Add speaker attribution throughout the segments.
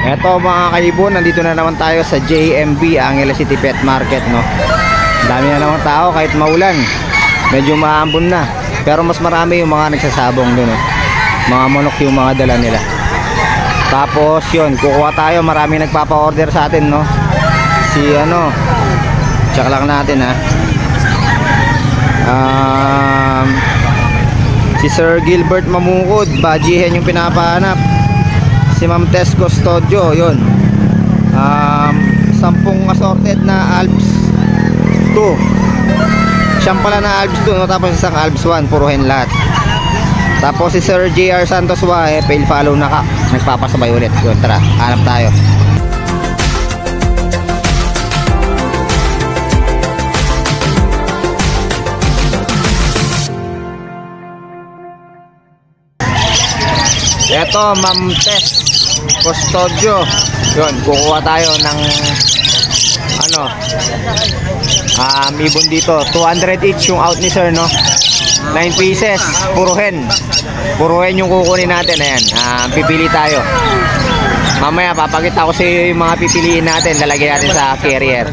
Speaker 1: Eto mga kaibon, nandito na naman tayo sa JMB, Angeles City Pet Market, no. Dami na naman tao kahit maulan. Medyo maambon na. Pero mas marami yung mga nagsasabong doon, no. Mga manok yung mga dala nila. Tapos yun, kukuha tayo, marami nagpapa-order sa atin, no. Si ano, check lang natin ha. Si Sir Gilbert Mamungkod, Bajihen yung pinapahanap. Si Ma'am Tess Custodio, yun. 10 assorted na Alps 2. Siyang pala na Alps 2, no? Tapos isang Alps 1, puro hen lahat. Tapos si Sir JR Santos fail follow na ka. Nagpapasabay ulit. Yun, tara, hanap tayo. Eto, Ma'am Tess Custodio. Yun, kukuha tayo ng ano, ibon dito. 200 each yung out ni sir, no. 9 pieces, puro hen. Puro hen yung kukunin natin. Ayan, pipili tayo. Mamaya papakita ko sa iyo yung mga pipiliin natin. Lalagyan natin sa carrier.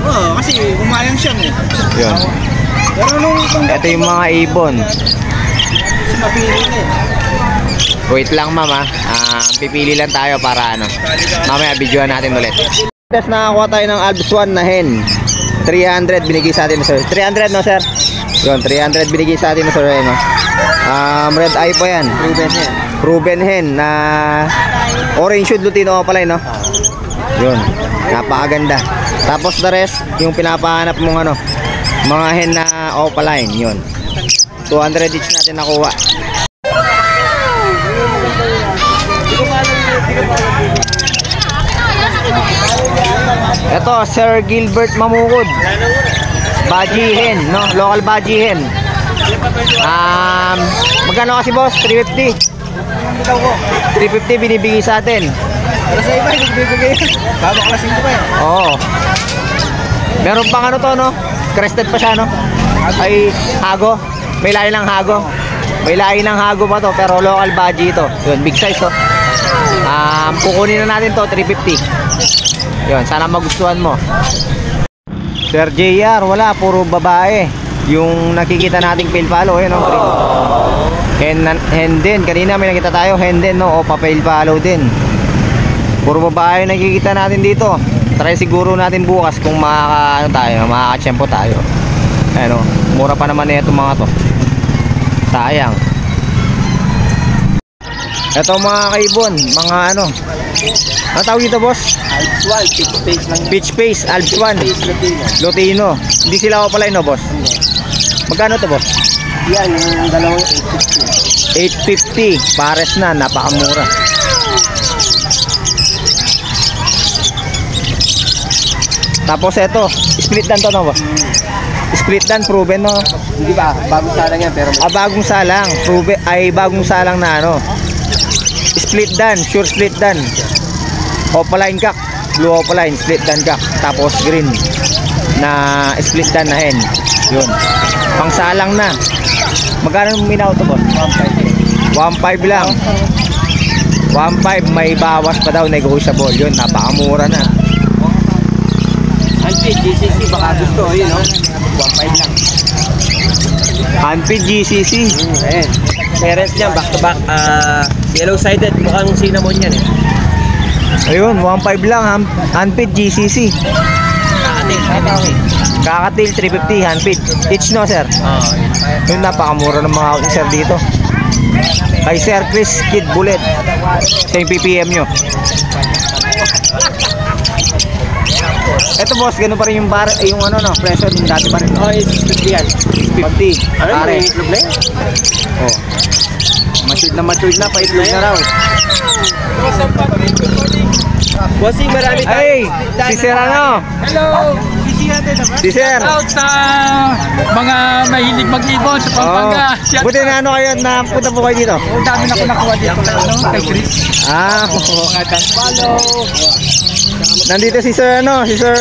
Speaker 2: Oo, kasi umayang siya eh.
Speaker 1: Yun. Ito yung mga ibon.
Speaker 2: Kasi mapili na eh.
Speaker 1: Wait lang ma'am ha. Pipili lang tayo para ano, mamaya videoan natin ulit. Test, nakakuha tayo ng Alps 1 na hen. 300 binigay sa atin sir. 300 no sir? Yun, 300 binigay sa atin sir, no? Red eye pa yan.
Speaker 2: Proven hen.
Speaker 1: Proven hen na orange should lutino pala no? Yun, napakaganda. Tapos the rest, yung pinapahanap mong ano, mga hen na opaline. Yun, 200 each natin nakuha. Ito, Sir Gilbert Mamungkod, Bajihen, no? Local Bajihen. Magkano kasi boss? 350. 350 binibigay sa atin.
Speaker 2: Pero sa iba, hindi bibigay. Bago klasin ko pa eh.
Speaker 1: Oo. Meron pang ano to, no? Crested pa siya, no? Ay, hago. May lahi ng hago. May lahi ng hago pa to, pero local Baji ito. Yun, big size to. Kukunin na natin to, 350. Yun, sana magustuhan mo. Sir JR, wala, puro babae. Yung nakikita nating fail follow, yun, no? Hen din, kanina may nakita tayo, hen din, no? O pa-fail follow din. Puro babae nakikita natin dito. Try siguro natin bukas kung makaka-tsempo tayo. Ano, mura pa naman na itong mga to. Sayang. Ito mga kaibon, mga ano, ang tawag dito boss?
Speaker 2: Alps 1, pitch face lang.
Speaker 1: Pitch face, Alps 1 Lutino. Hindi sila ako pala no boss? Magkano to boss?
Speaker 2: Yan, yung dalawang
Speaker 1: 850. Pares na, napakamura. Tapos ito, split dan to no boss? Split dan, proven no?
Speaker 2: Hindi ba? Bagong salang yan pero
Speaker 1: bagong salang, proven, ay bagong salang na ano. Split dan, sure split dan. Opaline cock, blue opaline, split dan cock. Tapos green na split dan na hen. Yun, pang salang na. Magkano minaw to boss? 1.5 lang. 1.5, may bawas pa daw, negotiable. Yun, napakamura na.
Speaker 2: Unfit, GCC, baka gusto, yun no? 1.5 lang.
Speaker 1: Unfit GCC.
Speaker 2: Ayan. Parents niya, back to back, yellow-sided, mukhang cinnamon yan eh.
Speaker 1: Ayun, 1.5 lang, unfit GCC. Kakatil, 350, unfit. Each no sir? Yun, napakamura ng mga outing sir dito. Kay Sir Chris Kid Bullet. Sa yung PPM nyo. Ito boss, gano'n pa rin yung bar, yung ano no, presyo din dati pa rin.
Speaker 2: Oh, it's 50 yan.
Speaker 1: 50.
Speaker 2: Ano
Speaker 1: Pare.
Speaker 2: yung itlog na yan?
Speaker 1: Oh. Matured na, pa-itlog na raw.
Speaker 2: Bossing, marami tayo.
Speaker 1: Ay, si Sir ano?
Speaker 3: Hello!
Speaker 1: Si Sir.
Speaker 3: Out sa mga mahilig mag-ibon sa Pampanga.
Speaker 1: Oh. Buti na ano kayo, napunta po kayo dito?
Speaker 3: Ang dami na ko nakuha dito kay Chris.
Speaker 1: Oo.
Speaker 3: Mga dance follow.
Speaker 1: Nandito si Sir ano, si Sir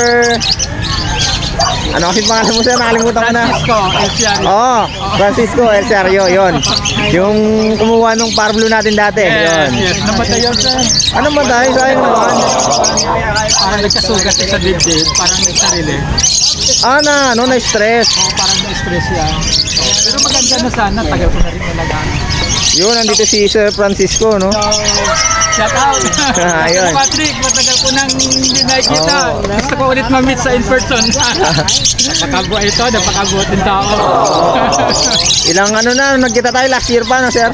Speaker 1: Ano kasi pangalan mo, sir? Nakalimutan ko na.
Speaker 3: Francisco, LCR.
Speaker 1: Oh, Francisco El Serio, yon. Yung kumuha nung Parblo natin dati, yon.
Speaker 3: Yes, namatay yun, sir.
Speaker 1: Ano ba dahil sayang naman?
Speaker 3: Parang nagkasugat sa dibdib, parang may sarili.
Speaker 1: Na-stress.
Speaker 3: Parang na-stress yan. Pero maganda na sana, tagal ko na rin nalagaan.
Speaker 1: Yun, nandito si Sir Francisco, no?
Speaker 3: So, shout out!
Speaker 1: Ayun.
Speaker 3: Patrick, matagal ko nang hindi nakikita.
Speaker 1: Oo.
Speaker 3: Gusto ko ulit ma-meet sa in-person. Napakabuting tao.
Speaker 1: Ilang nagkita tayo last year pa, no, sir?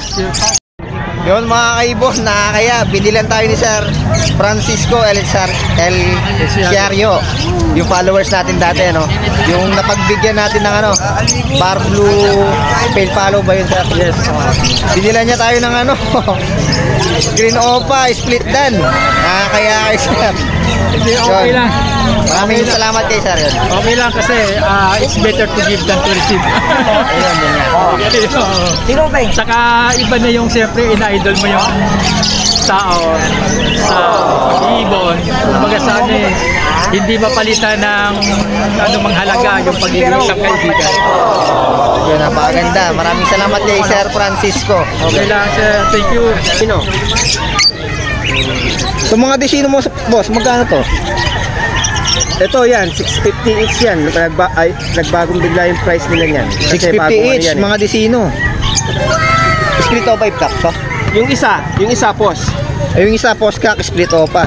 Speaker 1: Yun mga kaibon, nakakaya, binilan tayo ni Sir Francisco El Serio. Yung followers natin dati, ano? Yung napagbigyan natin ng Parblo fail follow ba yun, sir?
Speaker 3: Yes.
Speaker 1: Binilan niya tayo ng Green Opa, split dan. Nakakaya kay Sir.
Speaker 3: Hindi, okay
Speaker 1: Yun.
Speaker 3: lang.
Speaker 1: Maraming salamat kay Sir. Yun.
Speaker 3: Okay lang kasi it's better to give than to receive.
Speaker 1: Ayun, yun nga. Sino ba?
Speaker 3: Saka iba na yung siyempre ina-idol mo yung tao sa pag-iibon. Kumbaga sa hindi mapalitan ng anumang halaga yung pag-ibig isang kaibigan.
Speaker 1: Yun, napakaganda. Maraming salamat kay Sir Francisco.
Speaker 3: Okay lang sir, thank you.
Speaker 1: Sino? So mga desino mo, boss, magkano to?
Speaker 2: Ito yan, 650 each yan. Nagbagong bigla yung price nila yan.
Speaker 1: 650 each, mga desino. Split opa itak pa.
Speaker 2: Yung isa post.
Speaker 1: Ay, yung isa post kak, split opa.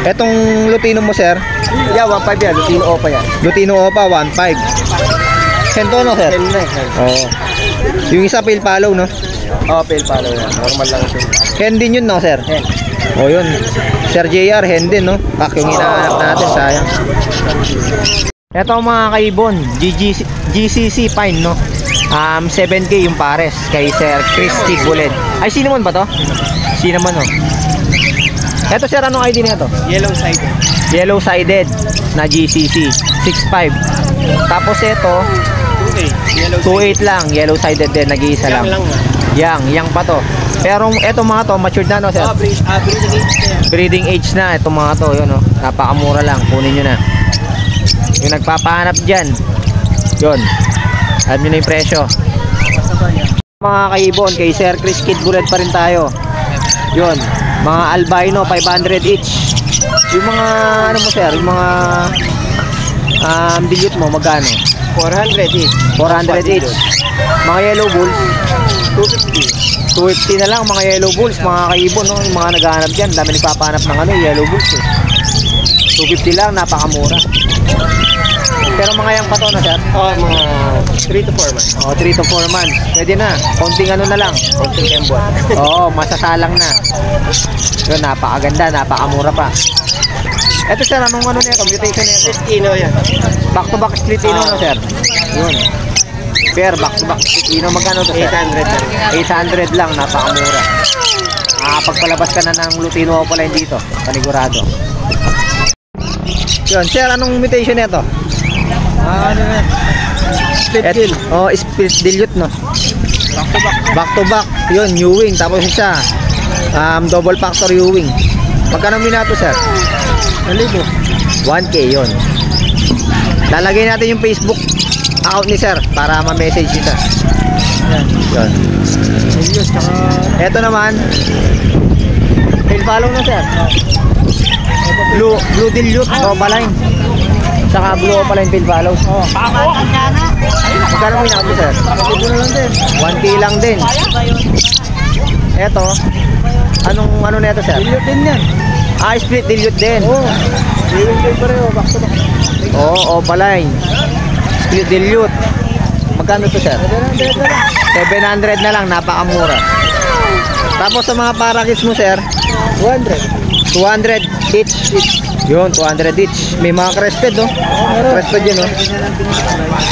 Speaker 1: Etong Lutino mo, sir?
Speaker 2: Yeah, 1.5 yan. Lutino Opa yan.
Speaker 1: Lutino opa, 1.5. Hento, no, sir? Oo. Yung isa pale follow, no?
Speaker 2: Pale follow yan. Normal lang ito.
Speaker 1: Hen din yun, no, sir?
Speaker 2: Hen.
Speaker 1: O yun. Sir JR, hen din, no? Pak yung hinahanap natin, sayang. Ito mga kaibon, GCC Pine, no? 7K yung pares kay Sir Christy Buled. Ay, cinnamon ba to? Cinnamon, no? Ito, sir, anong ID na ito?
Speaker 2: Yellow-sided.
Speaker 1: Yellow-sided na GCC 6.5. Tapos ito 2.8 lang, yellow-sided din, nag-iisa lang. Yang pa to. Pero ito mga to, matured na, no, sir?
Speaker 2: Breeding age na yan.
Speaker 1: Breeding age na itong mga to, yun, no? Napakamura lang, kunin nyo na. Yung nagpapahanap dyan, yun, alam nyo na yung presyo. Mga kaibon, kay Sir Chris Kid Buled pa rin tayo. Yun, mga albino 500 each. Yung mga mo, sir, yung mga dilute mo, magkano?
Speaker 2: 400 each.
Speaker 1: 400 each. Mga yellow bulls 250 na lang mga yellow bulls, mga kaibon, no? Yung mga naghahanap dyan, dami nagpapahanap ng yellow bulls, eh. 250 lang, napakamura. Pero mga yang pato na, sir?
Speaker 2: Mga 3 to 4 months.
Speaker 1: 3 to 4 months. Pwede na. Konting na lang.
Speaker 2: Konting tembuan.
Speaker 1: Masasalang na. Yun, napakaganda, napakamura pa. Ito, sir, anong nito? Mutation nito?
Speaker 2: Ino yan.
Speaker 1: Back to back split ino, no, sir? Yun. Fair, back to back split ino. Magkano to, sir?
Speaker 2: 800
Speaker 1: 800
Speaker 2: lang.
Speaker 1: lang, napakamura. Pagpalabas ka na ng Lutino Opa line dito, panigurado. Yun, sir, anong mutation nito?
Speaker 3: Split kill.
Speaker 1: Split dilute, no? Back to back. Yun, Ewing. Tapos isa, double factor Ewing. Magkano minato, sir? 1K yun. Lalagay natin yung Facebook account ni sir para ma-message kita. Yun. Ito naman, fail follow na, sir. Blue dilute, opaline. Saka blue opaline fail follow. Magkano mo inato, sir? 1K lang din. Ito, anong na ito, sir?
Speaker 3: Dilute din yan.
Speaker 1: Split dilute din. Opaline. Split dilute. Magkano to, sir? 700 na lang, napakamura. Tapos sa mga parakits mo, sir, 200 each. Yun, 200 each. May mga crested, no? Crested yun, no?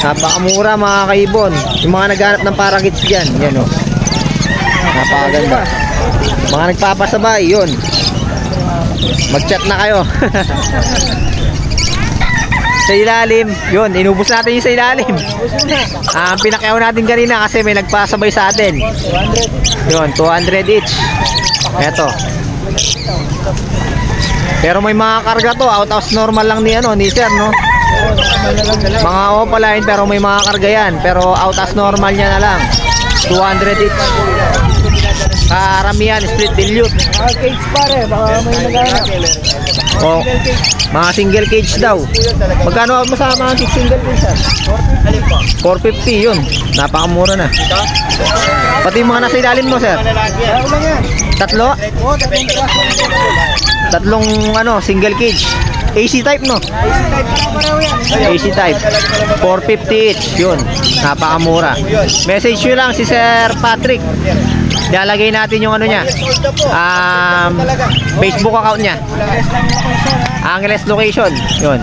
Speaker 1: Napakamura, mga kaibon. Yung mga naghanap ng parakits dyan, yan, no? Napakaganda. Mga nagpapasabay, yun. Mag-chat na kayo. Sa ilalim, yun, inubos natin yung sa ilalim. Pinakyaw natin kanina kasi may nagpasabay sa atin. Yun, 200 each. Eto. Pero may mga karga to, out of normal lang ni sir, no? Mga opaline pero may mga karga yan. Pero out as normal niya na lang. 200 each. Karamihan, split dilute.
Speaker 2: Mga cage pare, baka may nagana.
Speaker 1: O, mga single cage daw. Magkano mo sa mga single cage? 450 yun. Napakamura na. Pati yung mga nasa ilalim mo, sir. Tatlo? Tatlong single cage. AC type, no? AC type. 450 each. Yun. Napakamura. Message nyo lang si Sir Patrick. Lalagay natin yung niya. Facebook account niya. Angeles location. Yun.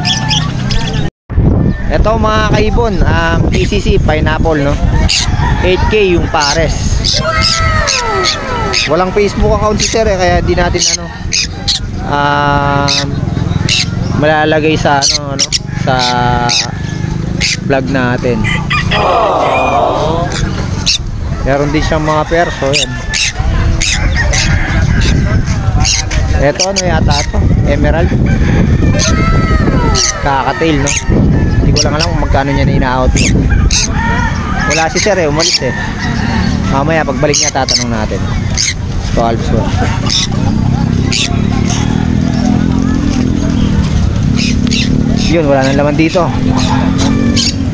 Speaker 1: Ito mga kaibon, PCC pineapple, no? 8K yung pares. Walang Facebook account si Sir kaya di natin malalagay sa sa vlog natin. Meron din siyang mga perso yan. Ito yata ito? Emerald. Kakatail, no? Hindi ko lang alam kung magkano niya na ina-out. Wala si Sir umalis Mamaya pagbalik niya tatanong natin. Ito Alps 1. Yun, wala nang laman dito.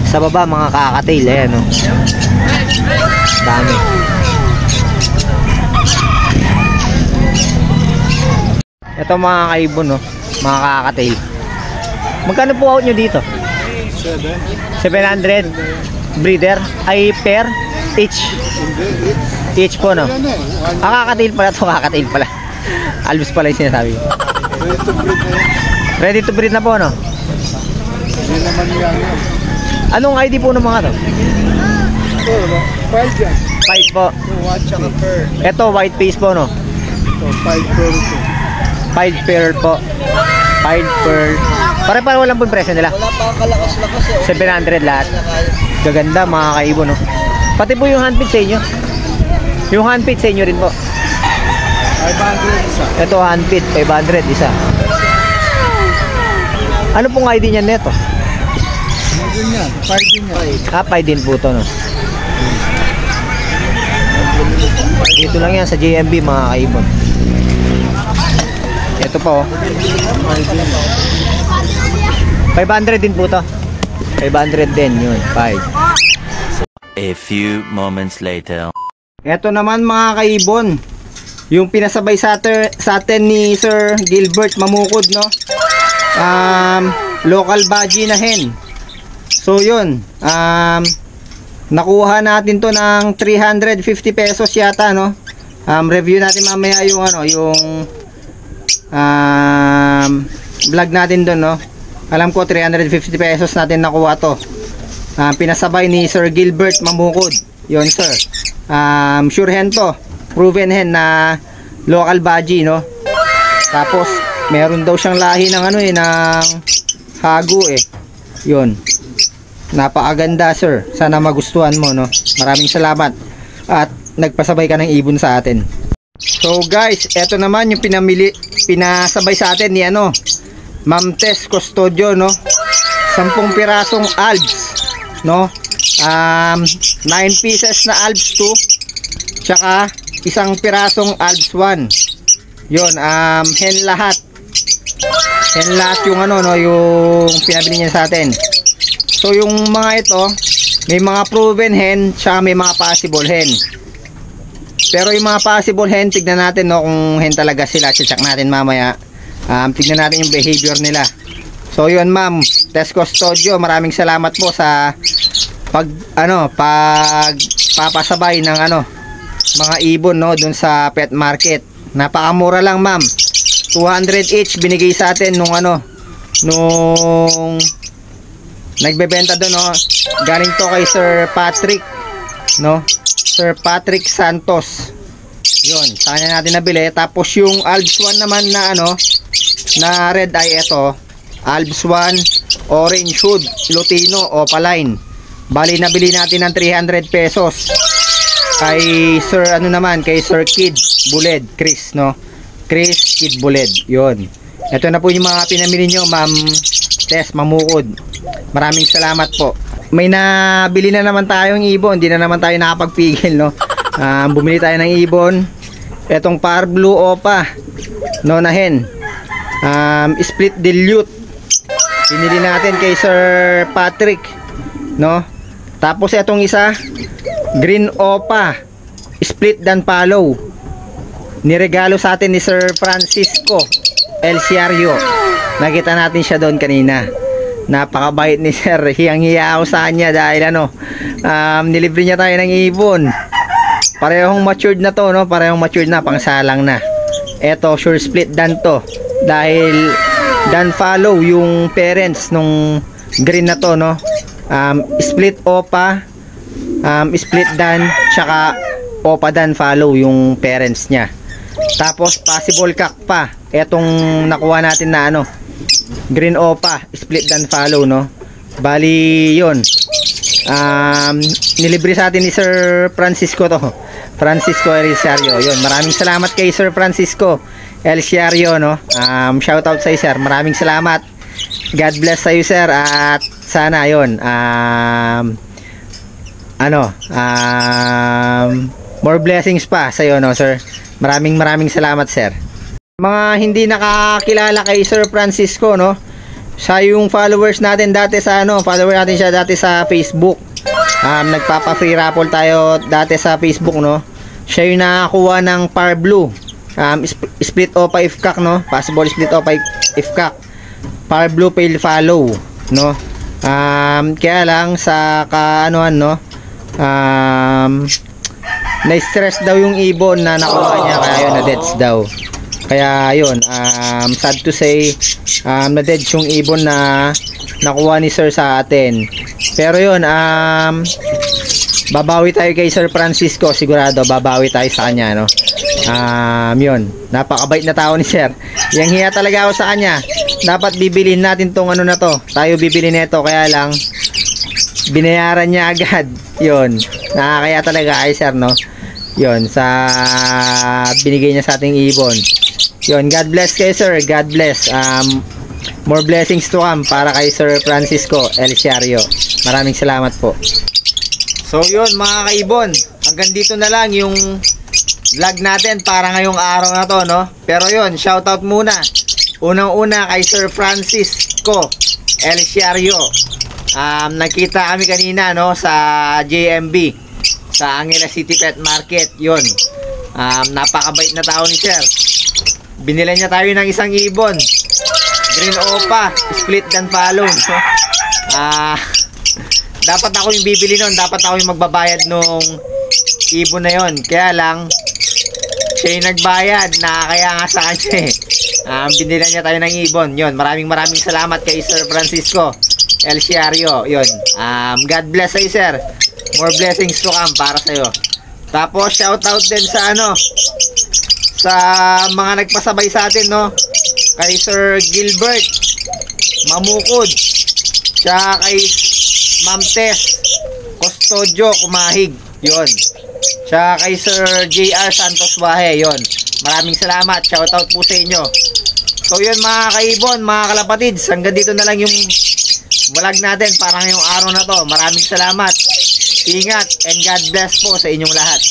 Speaker 1: Sa baba mga kakatail. Ayan, no? Dami. Ito mga kaibon, no? Mga kakatail. Magkano po out nyo dito? 700 breeder ay pair each. Each po, no? Kakatail pala to, kakatail pala. Albus pala yung sinasabi. Ready to breed na po, no? Anong ID po ng mga to? White po. Ito white face po, no? 5 pearl po. 5 pearl. Pare-pare walang po yung presyo nila. 700 lahat. Gaganda mga kaibon, no? Pati po yung handpid sa inyo. Yung handpid sa inyo rin po.
Speaker 2: 500 isa.
Speaker 1: Ito handpid 500 isa. Ano pong ID niyan neto?
Speaker 2: Din yan. 5 din yan.
Speaker 1: 5 din po to, no? Dito lang yan sa JMB mga kaibon. Ito po. 500 din po to. 500 din yun. 5.
Speaker 4: A few moments later.
Speaker 1: Ito naman mga kaibon, yung pinasabay sa atin ni Sir Gilbert Mamukod, no? Local budgie na hen. So yun, nakuha natin to ng 350 pesos yata, no? Review natin mamaya yung yung vlog natin doon, no? Alam ko 350 pesos natin nakuha to. Pinasabay ni Sir Gilbert Mamukod. Yun, sir. Sure hen to. Proven hen na local budgie, no? Tapos meron daw siyang lahi ng ng hago Yun. Napakaganda, sir. Sana magustuhan mo, no? Maraming salamat. At nagpasabay ka ng ibon sa atin. So, guys, eto naman yung pinasabay sa atin ni Ma'am Tess Custodio, no? 10 pirasong Albs, no? 9 pieces na Albs 2, tsaka 1 pirasong Albs 1. Yun, hen lahat. Hen lahat yung yung pinabili niya sa atin. So yung mga ito, may mga proven hen, tsaka may mga possible hen. Pero yung mga possible hen, tignan natin, no, kung hen talaga sila. Check natin mamaya. Tignan natin yung behavior nila. So yun, Ma'am Tess Custodio, maraming salamat po sa papasabay ng mga ibon, no, dun sa pet market. Napakamura lang, ma'am. 200 each binigay sa atin nung nagbebenta doon, no. Galing to kay Sir Patrick, no? Sir Patrick Santos. Yun, sa kanya natin nabili. Tapos yung Albs 1 naman na na red eye, ito Albs 1 orange hood Lutino opaline. Bali nabili natin ng 300 pesos. Kay Sir kay Sir Kid Buled, Chris, no? Chris Kid Buled. Yun. Ito na po yung mga pinamili nyo, Ma'am Tess Mamukod. Maraming salamat po. May nabili na naman tayong ibon, hindi na naman tayo nakapagpigil, no. Bumili tayo ng ibon. Etong Par Blue Opa, Nona Hen. Split Dilute. Binili natin kay Sir Patrick, no. Tapos etong isa, Green Opa, Split Dan Follow. Niregalo sa atin ni Sir Francisco El Ciario. Nakita natin siya doon kanina. Napakabait ni Sir. Hiyang-hiya ako sa kanya dahil nilibre niya tayo ng ibon. Parehong matured na to, no? Parehong matured na, pangsalang na. Eto, sure split dan to. Dahil dan follow yung parents nung green na to, no? Split Opa, split dan, tsaka Opa dan follow yung parents niya. Tapos possible cock pa. Etong nakuha natin na Green Opa, split dan follow, no? Bali, yun. Nilibre sa atin ni Sir Francisco to. Francisco El Ciario. Yun, maraming salamat kay Sir Francisco El Ciario, no? Shout out sa iyo, sir. Maraming salamat. God bless sa iyo, sir. At sana, yun. More blessings pa sa iyo, no, sir? Maraming salamat, sir. Mga hindi nakakilala kay Sir Francisco, no? Siya yung followers natin dati sa follower natin siya dati sa Facebook. Nagpapa-free raffle tayo dati sa Facebook, no? Siya yung nakakuha ng Par Blue. Split Opa if cock, no? Possible split Opa if cock. Par Blue Pale Follow, no? Kaya lang sa na-stress daw yung ibon na nakuha niya, kaya yun na-deads daw. Kaya yun, sad to say, na-deads yung ibon na nakuha ni Sir sa atin. Pero yun, babawi tayo kay Sir Francisco, sigurado babawi tayo sa kanya, no? Yun, napakabait na tao ni Sir. Yang hiya talaga ako sa kanya. Dapat bibilin natin tong na to. Tayo bibili nito, kaya lang binayaran niya agad. Yun, nakakaya talaga kay Sir, no? Yun, sa binigay niya sa ating ibon. Yun, God bless kay Sir. God bless. More blessings to come para kay Sir Francisco El Ciario. Maraming salamat po. So yun, mga kaibon, hanggang dito na lang yung vlog natin para ngayong araw na to, no? Pero yun, shoutout muna. Unang-una kay Sir Francisco El Ciario. Nakita kami kanina, no, sa JMB, sa Angeles City Pet Market. Yun, napakabait na tao ni Sir. Binila niya tayo ng isang ibon, Green Opa, split dan follow, no? Dapat ako yung bibili nun, dapat ako yung magbabayad nung ibon na yon. Kaya lang siya yung nagbayad, nakakaya nga sa kanya eh. Binila niya tayo ng ibon. Yun, maraming salamat kay Sir Francisco El Ciario. Yun, God bless sa'yo, sir. More blessings to come para sa'yo. Tapos shoutout din sa sa mga nagpasabay sa atin, no? Kay Sir Gilbert Mamukod, siya kay Ma'am Tess Custodio Kumahig. Yun, siya kay Sir JR Santos Wahe. Yun, maraming salamat. Shoutout po sa inyo. So yun, mga kaibon, mga kalapatids, hanggang dito na lang yung vlog natin para ngayong araw na to. Maraming salamat. Ingat and God bless po sa inyong lahat.